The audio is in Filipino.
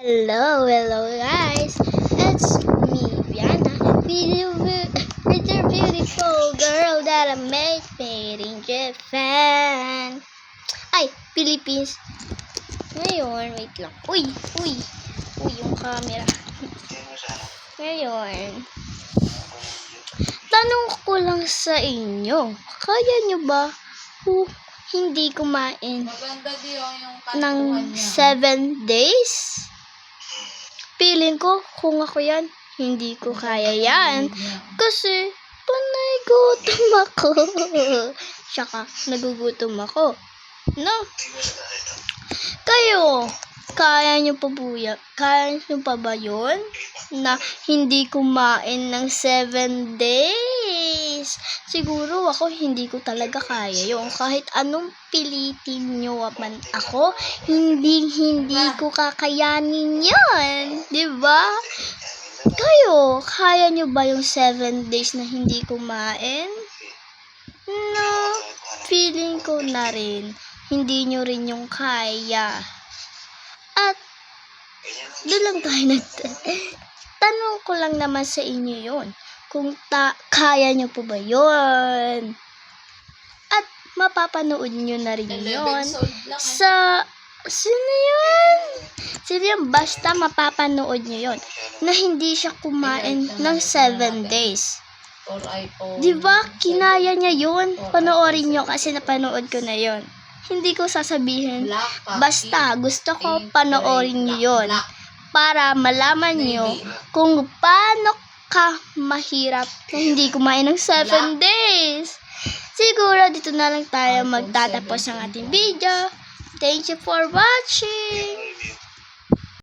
Hello guys, it's me, Viana, with your beautiful girl that I made in Japan. Ay, Philippines. Ngayon, wait lang. Uy, yung camera. Ngayon, tanong ko lang sa inyo, kaya nyo ba hindi kumain ng 7 days? Feeling ko, kung ako yan, hindi ko kaya yan. Kasi, panay gutom ako. Tsaka, nagugutom ako. No? Kayo, kaya nyo pa ba yun? Na hindi kumain ng 7 days? Siguro ako, hindi ko talaga kaya yun. Kahit anong pilitin nyo man ako, hindi ko kakayanin yun. Diba? Kayo, kaya nyo ba yung 7 days na hindi kumain? No, feeling ko na rin, hindi nyo rin yung kaya. At, doon lang tayo tanong ko lang naman sa inyo yun. Kung kaya nyo po ba yun? At, mapapanood nyo na rin yun sa... Sino yun? Basta mapapanood nyo yun. Na hindi siya kumain ng 7 days. Diba? Kinaya niya yun. Panoorin nyo kasi napanood ko na yun. Hindi ko sasabihin. Basta, gusto ko panoorin nyo yun. Para malaman nyo kung paano ka mahirap na hindi kumain ng 7 days. Siguro dito na lang tayo magtatapos ng ating video. Thank you for watching.